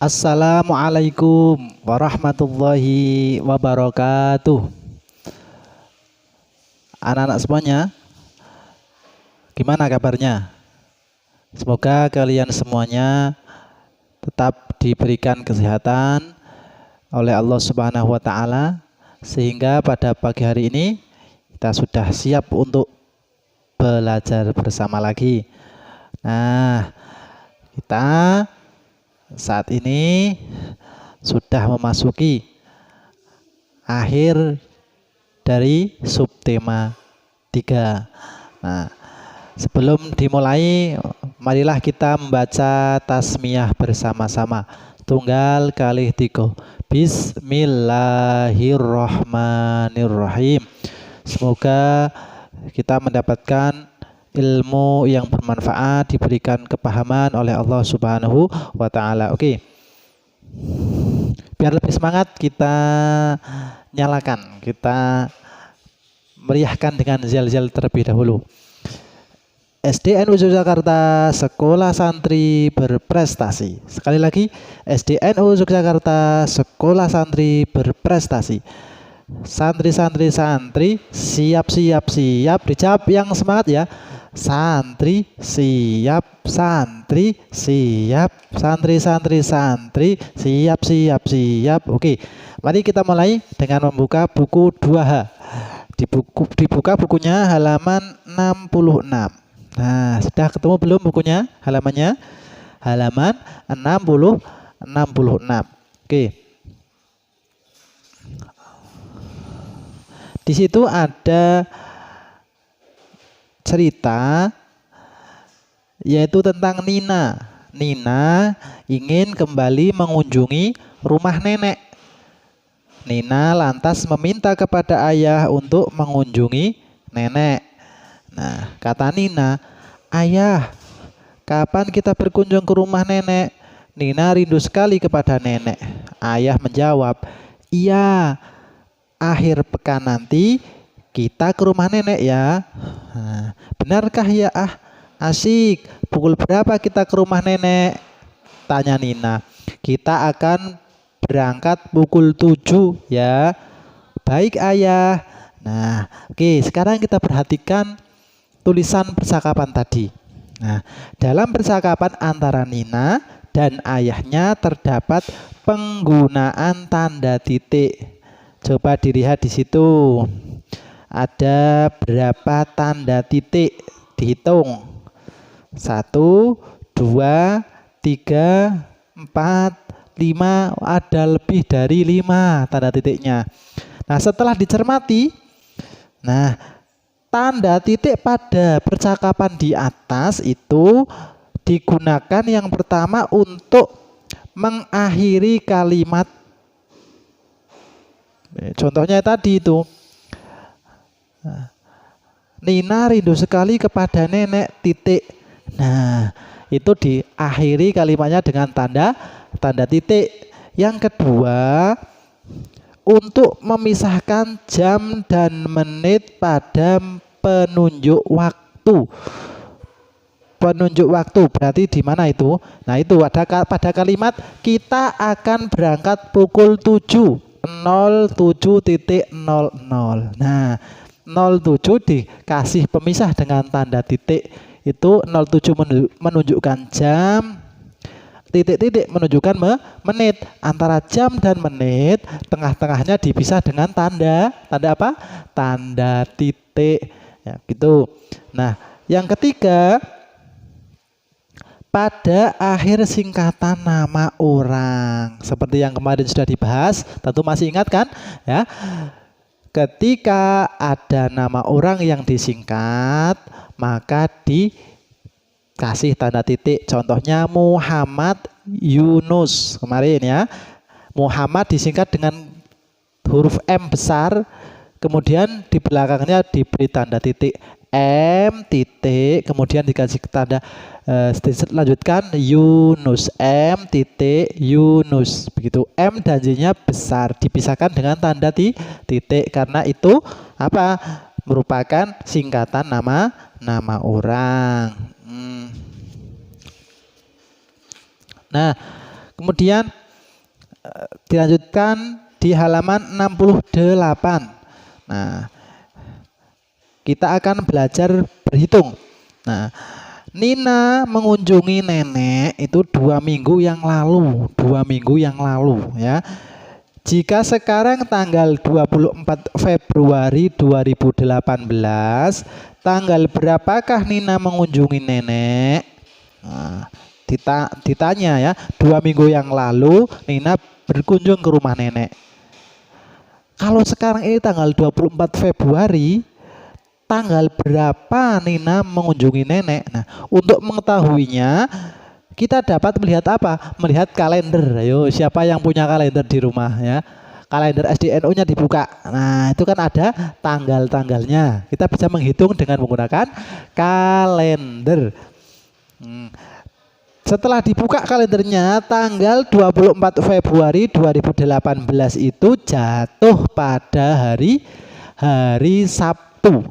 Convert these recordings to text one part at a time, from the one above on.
Assalamualaikum warahmatullahi wabarakatuh. Anak-anak semuanya, gimana kabarnya? Semoga kalian semuanya tetap diberikan kesehatan oleh Allah Subhanahu wa taala sehingga pada pagi hari ini kita sudah siap untuk belajar bersama lagi. Nah, kita saat ini sudah memasuki akhir dari subtema 3. Nah, sebelum dimulai, marilah kita membaca tasmiyah bersama-sama. Tunggal kalih tiga. Bismillahirrahmanirrahim. Semoga kita mendapatkan ilmu yang bermanfaat, diberikan kepahaman oleh Allah Subhanahu wa taala. Oke. Biar lebih semangat kita nyalakan, kita meriahkan dengan zel-zel terlebih dahulu. SDNU Yogyakarta Sekolah Santri Berprestasi. Sekali lagi, SDNU Yogyakarta Sekolah Santri Berprestasi. Santri siap. Dijawab yang semangat ya. Santri siap. Santri siap. Oke, mari kita mulai dengan membuka buku 2H. Dibuka bukunya halaman 66. Nah, sudah ketemu belum bukunya? Halamannya halaman 66. Oke. Di situ ada cerita yaitu tentang Nina. Nina ingin kembali mengunjungi rumah nenek. Nina lantas meminta kepada ayah untuk mengunjungi nenek. Nah, kata Nina, "Ayah, kapan kita berkunjung ke rumah nenek? Nina rindu sekali kepada nenek." Ayah menjawab, "Iya, akhir pekan nanti kita ke rumah nenek ya." Nah, benarkah ya? Asik. Pukul berapa kita ke rumah nenek? Tanya Nina. Kita akan berangkat pukul 7 ya. Baik ayah. Nah, oke, sekarang kita perhatikan tulisan percakapan tadi. Nah, dalam percakapan antara Nina dan ayahnya terdapat penggunaan tanda titik. Coba dilihat di situ. Ada berapa tanda titik? Dihitung. 1, 2, 3, 4, 5. Ada lebih dari 5 tanda titiknya. Nah, setelah dicermati, nah, tanda titik pada percakapan di atas itu digunakan yang pertama untuk mengakhiri kalimat. Contohnya tadi itu, Nina rindu sekali kepada nenek titik. Nah, itu diakhiri kalimatnya dengan tanda titik. Yang kedua, untuk memisahkan jam dan menit pada penunjuk waktu. Penunjuk waktu berarti di mana itu? Nah, itu ada pada kalimat kita akan berangkat pukul 7. 07.00. Nah, 07 dikasih pemisah dengan tanda titik. Itu 07 menunjukkan jam, titik-titik menunjukkan menit. Antara jam dan menit, tengah-tengahnya dipisah dengan tanda apa? Tanda titik. Ya, gitu. Nah, yang ketiga, pada akhir singkatan nama orang. Seperti yang kemarin sudah dibahas, tentu masih ingat kan? Ya. Ketika ada nama orang yang disingkat, maka dikasih tanda titik. Contohnya Muhammad Yunus kemarin ya. Muhammad disingkat dengan huruf M besar, kemudian di belakangnya diberi tanda titik M titik, kemudian dikasih tanda lanjutkan Yunus, M titik Yunus. Begitu, M dan J-nya besar, dipisahkan dengan tanda titik karena itu apa? Merupakan singkatan nama orang. Nah, Kemudian dilanjutkan di halaman 68. Nah, kita akan belajar berhitung. Nah, Nina mengunjungi nenek itu 2 minggu yang lalu, 2 minggu yang lalu ya. Jika sekarang tanggal 24 Februari 2018, tanggal berapakah Nina mengunjungi nenek? Nah, ditanya ya, 2 minggu yang lalu Nina berkunjung ke rumah nenek. Kalau sekarang ini tanggal 24 Februari, tanggal berapa Nina mengunjungi nenek? Nah, untuk mengetahuinya kita dapat melihat apa? Melihat kalender. Ayo, siapa yang punya kalender di rumah ya? Kalender SDNU-nya dibuka. Nah, itu kan ada tanggal-tanggalnya. Kita bisa menghitung dengan menggunakan kalender. Setelah dibuka kalendernya, tanggal 24 Februari 2018 itu jatuh pada hari Sabtu.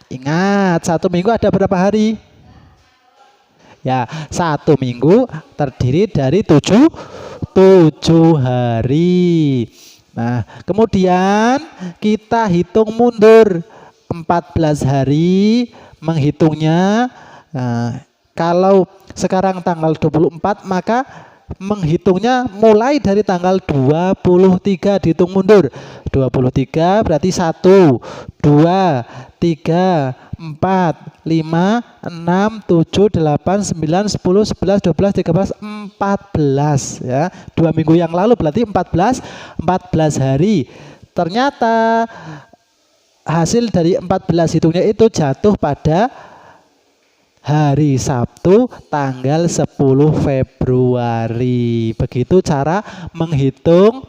Ingat, 1 minggu ada berapa hari? Ya, 1 minggu terdiri dari 7 hari. Nah, kemudian kita hitung mundur 14 hari menghitungnya. Nah, kalau sekarang tanggal 24, maka menghitungnya mulai dari tanggal 23 dihitung mundur. 23 berarti 1, 2, 3, 4, 5, 6, 7, 8, 9, 10, 11, 12, 13, 14 ya. 2 minggu yang lalu berarti 14 hari. Ternyata hasil dari 14 hitungnya itu jatuh pada hari Sabtu tanggal 10 Februari. Begitu cara menghitung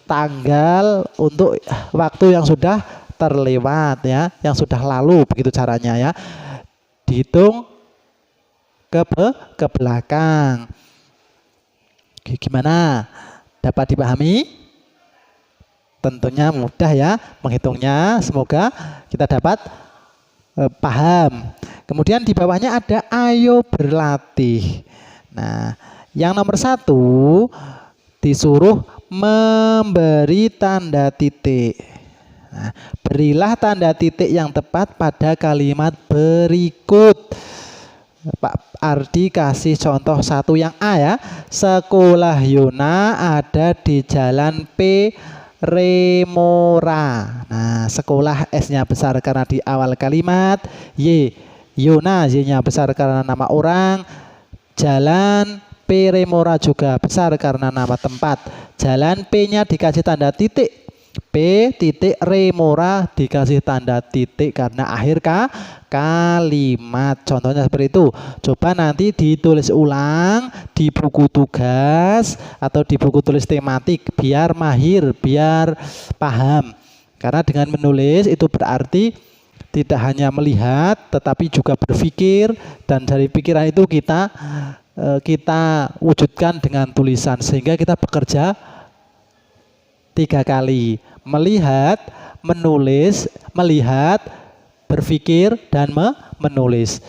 tanggal untuk waktu yang sudah terlewat ya, yang sudah lalu, begitu caranya ya. Dihitung ke belakang. Gimana? Dapat dipahami? Tentunya mudah ya menghitungnya. Semoga kita dapat paham. Kemudian di bawahnya ada ayo berlatih. Nah, yang nomor 1 disuruh memberi tanda titik. Nah, berilah tanda titik yang tepat pada kalimat berikut. Pak Ardi kasih contoh 1 yang A ya. Sekolah Yona ada di Jalan P. Remora. Nah, sekolah S-nya besar karena di awal kalimat. Y, Yona, Y-nya besar karena nama orang. Jalan P. Remora juga besar karena nama tempat. Jalan P-nya dikasih tanda titik. P titik Remora dikasih tanda titik karena akhir kalimat. Contohnya seperti itu. Coba nanti ditulis ulang di buku tugas atau di buku tulis tematik biar mahir, biar paham. Karena dengan menulis itu berarti tidak hanya melihat tetapi juga berpikir, dan dari pikiran itu kita wujudkan dengan tulisan sehingga kita bekerja 3 kali. Melihat, menulis, melihat, berpikir, dan menulis.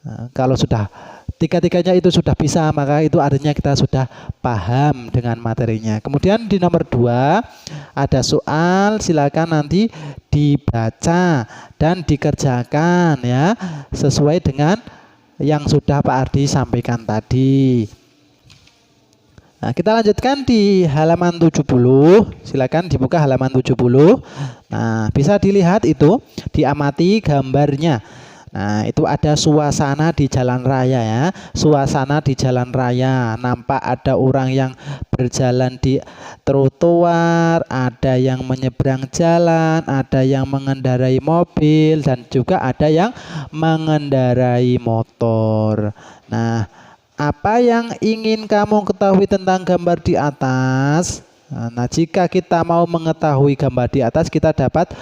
Nah, kalau sudah 3-tiganya itu sudah bisa, maka itu artinya kita sudah paham dengan materinya. Kemudian di nomor 2 ada soal, silakan nanti dibaca dan dikerjakan ya sesuai dengan yang sudah Pak Ardi sampaikan tadi. Nah, kita lanjutkan di halaman 70. Silakan dibuka halaman 70. Nah, bisa dilihat itu, diamati gambarnya. Nah, itu ada suasana di jalan raya ya. Suasana di jalan raya. Nampak ada orang yang berjalan di trotoar, ada yang menyeberang jalan, ada yang mengendarai mobil, dan juga ada yang mengendarai motor. Nah, apa yang ingin kamu ketahui tentang gambar di atas? Nah, jika kita mau mengetahui gambar di atas, kita dapat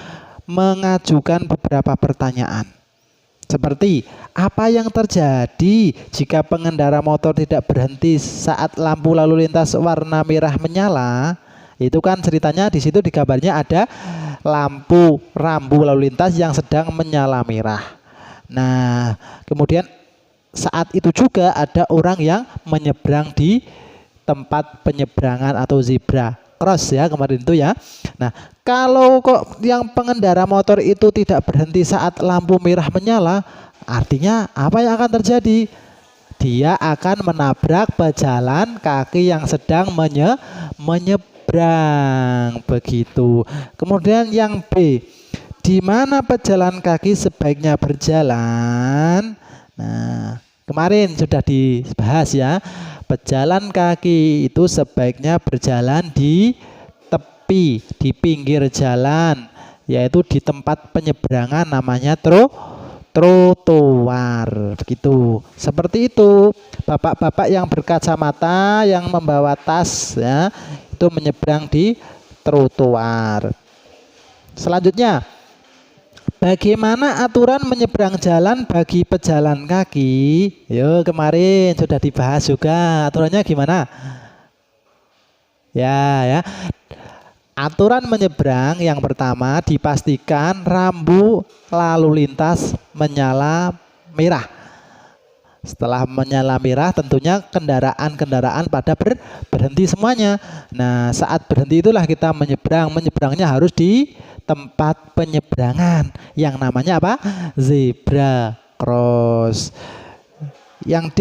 mengajukan beberapa pertanyaan. Seperti, apa yang terjadi jika pengendara motor tidak berhenti saat lampu lalu lintas warna merah menyala? Itu kan ceritanya di situ, di gambarnya ada lampu rambu lalu lintas yang sedang menyala merah. Nah, kemudian saat itu juga ada orang yang menyeberang di tempat penyeberangan atau zebra cross ya kemarin itu ya. Nah, kalau kok yang pengendara motor itu tidak berhenti saat lampu merah menyala, artinya apa yang akan terjadi? Dia akan menabrak pejalan kaki yang sedang menyeberang begitu. Kemudian yang B, di mana pejalan kaki sebaiknya berjalan? Nah, kemarin sudah dibahas ya. Pejalan kaki itu sebaiknya berjalan di tepi, di pinggir jalan, yaitu di tempat penyeberangan namanya trotoar. Begitu. Seperti itu. Bapak-bapak yang berkacamata, yang membawa tas ya, itu menyeberang di trotoar. Selanjutnya, bagaimana aturan menyeberang jalan bagi pejalan kaki? Yo, kemarin sudah dibahas juga. Aturannya gimana? Ya. Aturan menyeberang yang pertama, dipastikan rambu lalu lintas menyala merah. Setelah menyala merah tentunya kendaraan-kendaraan pada berhenti semuanya. Nah, saat berhenti itulah kita menyeberang. Menyeberangnya harus di tempat penyeberangan yang namanya apa? Zebra cross. Yang D,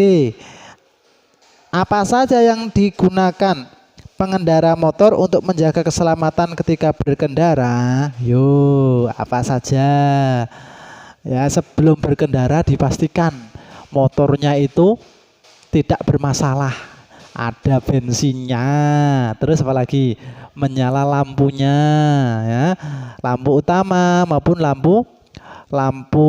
apa saja yang digunakan pengendara motor untuk menjaga keselamatan ketika berkendara? Yo, apa saja? Ya, sebelum berkendara dipastikan motornya itu tidak bermasalah. Ada bensinnya, terus apalagi menyala lampunya ya, lampu utama maupun lampu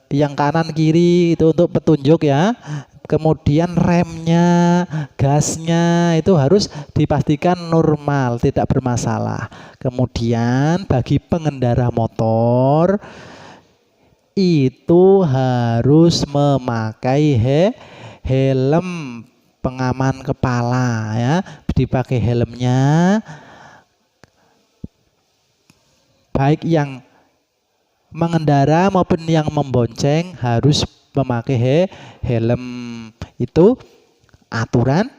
yang kanan kiri itu untuk petunjuk ya. Kemudian remnya, gasnya itu harus dipastikan normal, tidak bermasalah. Kemudian bagi pengendara motor itu harus memakai helm pengaman kepala ya, dipakai helmnya, baik yang mengendara maupun yang membonceng harus memakai helm. Itu aturan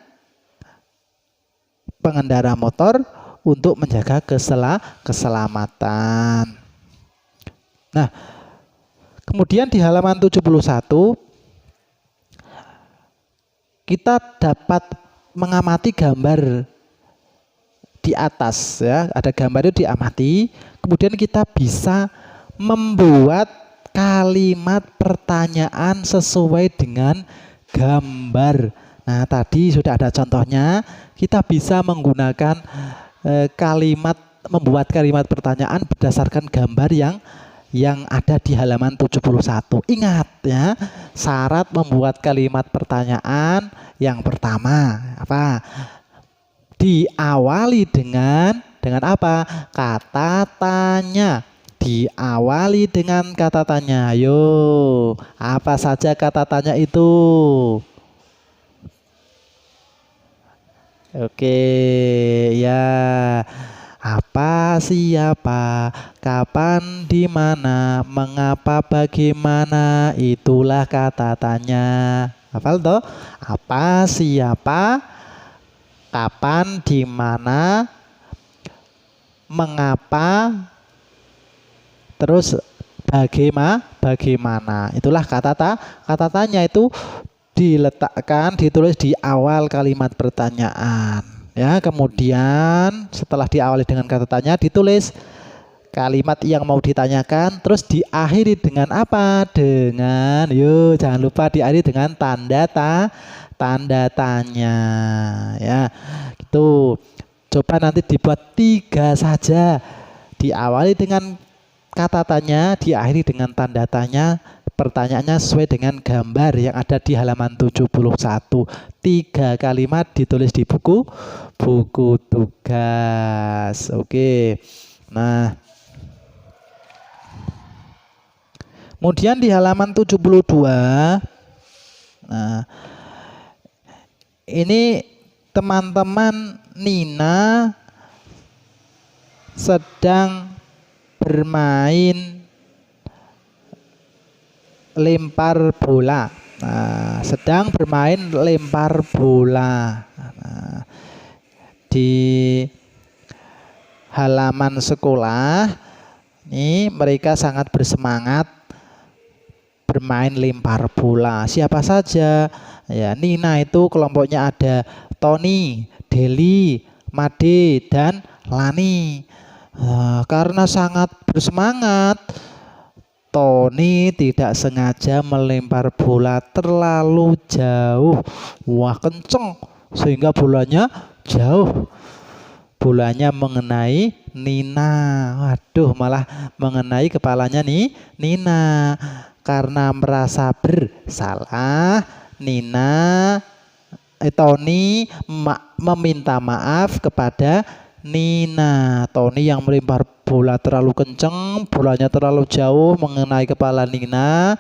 pengendara motor untuk menjaga keselamatan. Nah, kemudian di halaman 71 kita dapat mengamati gambar di atas ya, ada gambar itu diamati, kemudian kita bisa membuat kalimat pertanyaan sesuai dengan gambar. Nah, tadi sudah ada contohnya, kita bisa menggunakan membuat kalimat pertanyaan berdasarkan gambar yang ada di halaman 71. Ingat ya, syarat membuat kalimat pertanyaan yang pertama apa? Diawali dengan apa? Kata tanya. Diawali dengan kata tanya. Ayo, apa saja kata tanya itu? Oke, ya. Apa, siapa, kapan, di mana, mengapa, bagaimana, itulah kata tanya. Hafal toh? Apa, siapa, kapan, di mana, mengapa, terus bagaimana. Itulah kata tanya, itu diletakkan, ditulis di awal kalimat pertanyaan. Ya, kemudian setelah diawali dengan kata tanya, ditulis kalimat yang mau ditanyakan, terus diakhiri dengan apa? Dengan, yuk jangan lupa diakhiri dengan tanda tanya. Ya, gitu. Coba nanti dibuat 3 saja. Diawali dengan kata tanya, diakhiri dengan tanda tanya. Pertanyaannya sesuai dengan gambar yang ada di halaman 71. 3 kalimat ditulis di buku tugas. Oke. Nah, kemudian di halaman 72. Nah, ini teman-teman Nina sedang bermain lempar bola. Nah, sedang bermain lempar bola. Nah, di halaman sekolah ini mereka sangat bersemangat bermain lempar bola. Siapa saja? Ya, Nina itu kelompoknya ada Tony, Deli, Made, dan Lani. Karena sangat bersemangat, Tony tidak sengaja melempar bola terlalu jauh. Wah, kenceng sehingga bolanya jauh. Bolanya mengenai Nina. Waduh, malah mengenai kepalanya nih Nina. Karena merasa bersalah, Tony meminta maaf kepada Nina. Tony yang melempar bola terlalu kenceng, bolanya terlalu jauh mengenai kepala Nina.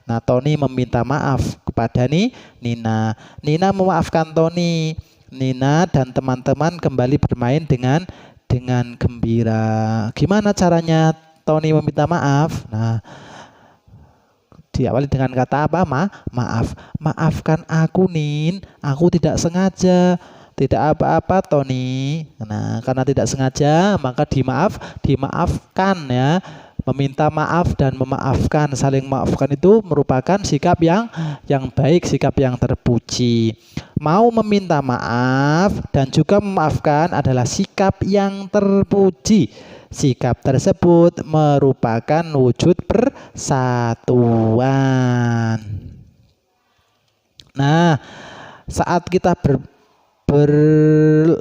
Nah, Tony meminta maaf kepada Nina. Nina memaafkan Tony. Nina dan teman-teman kembali bermain dengan gembira. Gimana caranya Tony meminta maaf? Nah, diawali dengan kata apa? Maaf. Maafkan aku, Nin. Aku tidak sengaja. Tidak apa-apa, Tony. Nah, karena tidak sengaja, maka dimaafkan ya. Meminta maaf dan memaafkan, saling memaafkan itu merupakan sikap yang baik, sikap yang terpuji. Mau meminta maaf dan juga memaafkan adalah sikap yang terpuji. Sikap tersebut merupakan wujud persatuan. Nah, saat kita berlomba,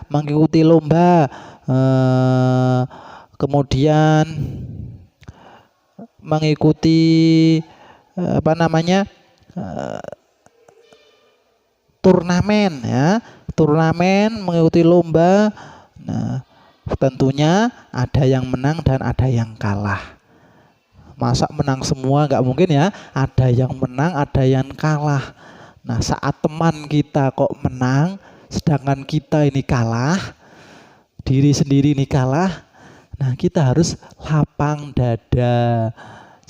mengikuti lomba, kemudian mengikuti turnamen ya, mengikuti lomba. Nah, tentunya ada yang menang dan ada yang kalah. Masa menang semua? Nggak mungkin ya. Ada yang menang, ada yang kalah. Nah, saat teman kita kok menang, sedangkan kita ini kalah, diri sendiri ini kalah, nah kita harus lapang dada.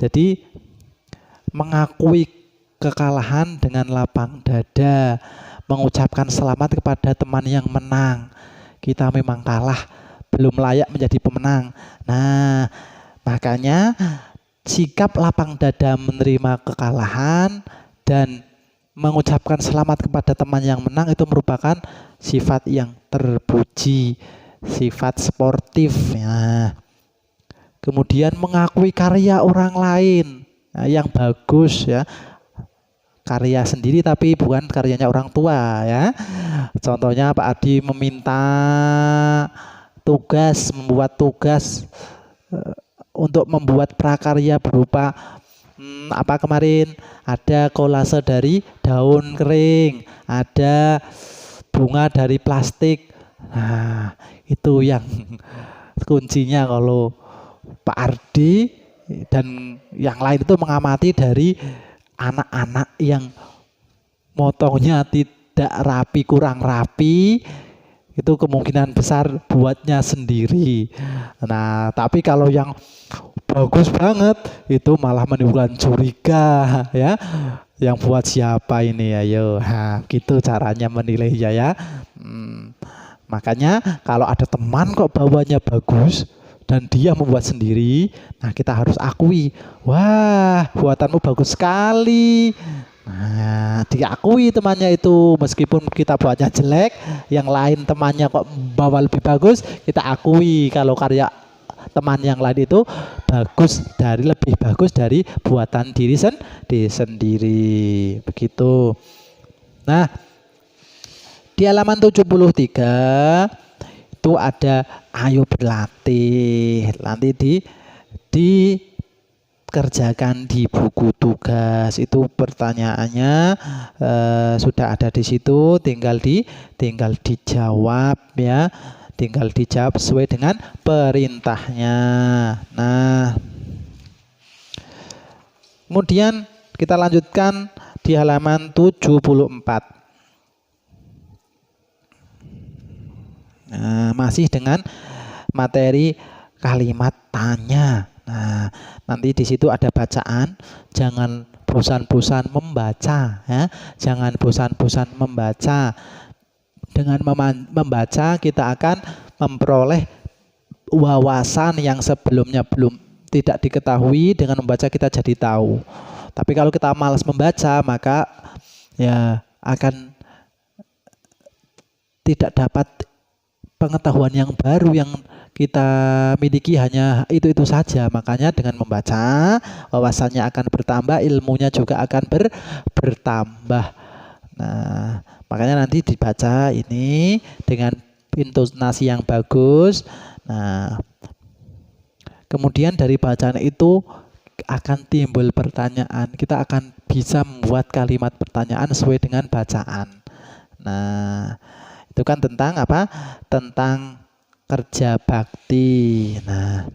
Jadi mengakui kekalahan dengan lapang dada, mengucapkan selamat kepada teman yang menang. Kita memang kalah, belum layak menjadi pemenang. Nah, makanya sikap lapang dada menerima kekalahan dan mengucapkan selamat kepada teman yang menang itu merupakan sifat yang terpuji, sifat sportif ya. Kemudian mengakui karya orang lain yang bagus ya. Karya sendiri tapi bukan karyanya orang tua ya. Contohnya Pak Adi meminta membuat tugas untuk membuat prakarya berupa kemarin ada kolase dari daun kering, ada bunga dari plastik. Nah, itu yang kuncinya kalau Pak Ardi dan yang lain itu mengamati dari anak-anak yang motongnya tidak rapi, kurang rapi, itu kemungkinan besar buatnya sendiri. Nah, tapi kalau yang bagus banget itu malah menimbulkan curiga ya. Yang buat siapa ini? Ayo, nah, gitu caranya menilai ya. Makanya kalau ada teman kok bawanya bagus dan dia membuat sendiri, nah kita harus akui, wah buatanmu bagus sekali. Nah, diakui temannya itu, meskipun kita buatnya jelek, yang lain temannya kok bawa lebih bagus, kita akui kalau karya teman yang lain itu lebih bagus dari buatan diri sendiri. Begitu. Nah, di halaman 73 itu ada ayo berlatih. Nanti dikerjakan di buku tugas. Itu pertanyaannya sudah ada di situ, tinggal dijawab ya. Tinggal dijawab sesuai dengan perintahnya. Nah, kemudian kita lanjutkan di halaman 74. Nah, masih dengan materi kalimat tanya. Nah, nanti di situ ada bacaan, jangan bosan-bosan membaca ya. Jangan bosan-bosan membaca. Dengan membaca kita akan memperoleh wawasan yang sebelumnya belum tidak diketahui. Dengan membaca kita jadi tahu. Tapi kalau kita malas membaca, maka ya akan tidak dapat pengetahuan yang baru, yang kita miliki hanya itu saja. Makanya dengan membaca wawasannya akan bertambah, ilmunya juga akan bertambah. Nah, makanya nanti dibaca ini dengan intonasi yang bagus. Nah, kemudian dari bacaan itu akan timbul pertanyaan. Kita akan bisa membuat kalimat pertanyaan sesuai dengan bacaan. Nah, itu kan tentang apa? Tentang kerja bakti. Nah,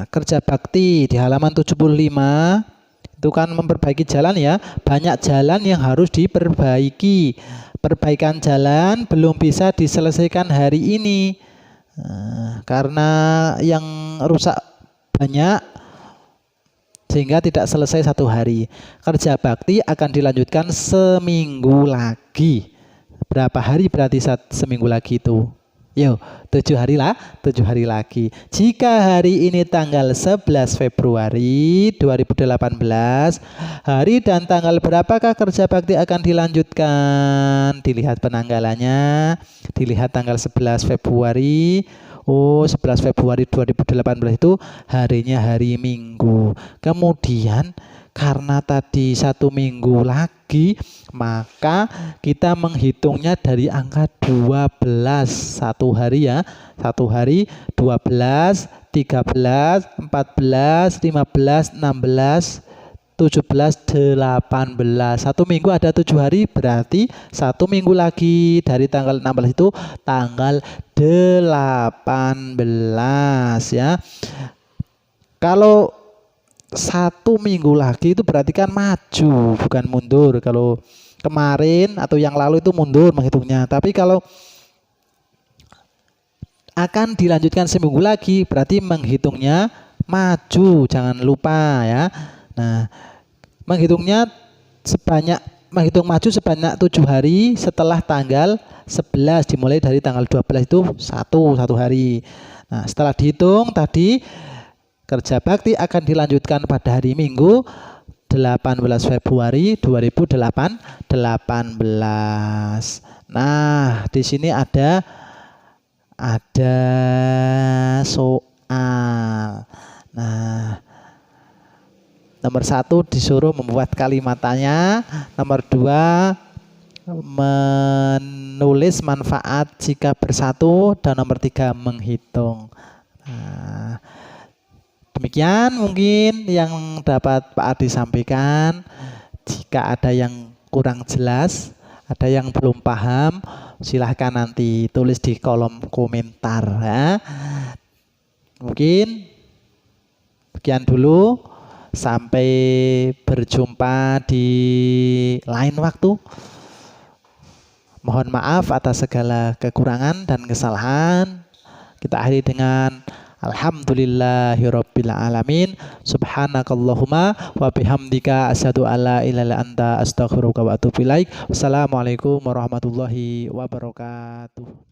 kerja bakti di halaman 75 itu kan memperbaiki jalan ya. Banyak jalan yang harus diperbaiki. Perbaikan jalan belum bisa diselesaikan hari ini. Karena yang rusak banyak sehingga tidak selesai satu hari. Kerja bakti akan dilanjutkan seminggu lagi. Berapa hari berarti seminggu lagi itu? Yo, 7 hari lah, 7 hari lagi. Jika hari ini tanggal 11 Februari 2018, hari dan tanggal berapakah kerja bakti akan dilanjutkan? Dilihat penanggalannya, dilihat tanggal 11 Februari. Oh, 11 Februari 2018 itu harinya hari Minggu. Kemudian karena tadi 1 minggu lagi, maka kita menghitungnya dari angka 12. Satu hari ya, satu hari 12, 13, 14, 15, 16, 17, 18. 1 minggu ada 7 hari, berarti 1 minggu lagi dari tanggal 16 itu tanggal 18 ya. Kalau 1 minggu lagi itu berarti kan maju, bukan mundur. Kalau kemarin atau yang lalu itu mundur menghitungnya. Tapi kalau akan dilanjutkan seminggu lagi, berarti menghitungnya maju. Jangan lupa ya. Nah, menghitung maju sebanyak 7 hari setelah tanggal 11, dimulai dari tanggal 12 itu satu hari. Nah, setelah dihitung tadi, kerja bakti akan dilanjutkan pada hari Minggu 18 Februari 2018. Nah, di sini ada soal. Nah, nomor 1 disuruh membuat kalimatnya, nomor 2 menulis manfaat jika bersatu, dan nomor 3 menghitung. Nah, demikian mungkin yang dapat Pak Adi sampaikan. Jika ada yang kurang jelas, ada yang belum paham, silahkan nanti tulis di kolom komentar ya. Mungkin sekian dulu. Sampai berjumpa di lain waktu. Mohon maaf atas segala kekurangan dan kesalahan. Kita akhiri dengan alhamdulillahirabbil alamin. Subhanakallahumma wa bihamdika asyhadu alla ilaha illa anta astaghfiruka wa atubu ilaik. Wassalamualaikum warahmatullahi wabarakatuh.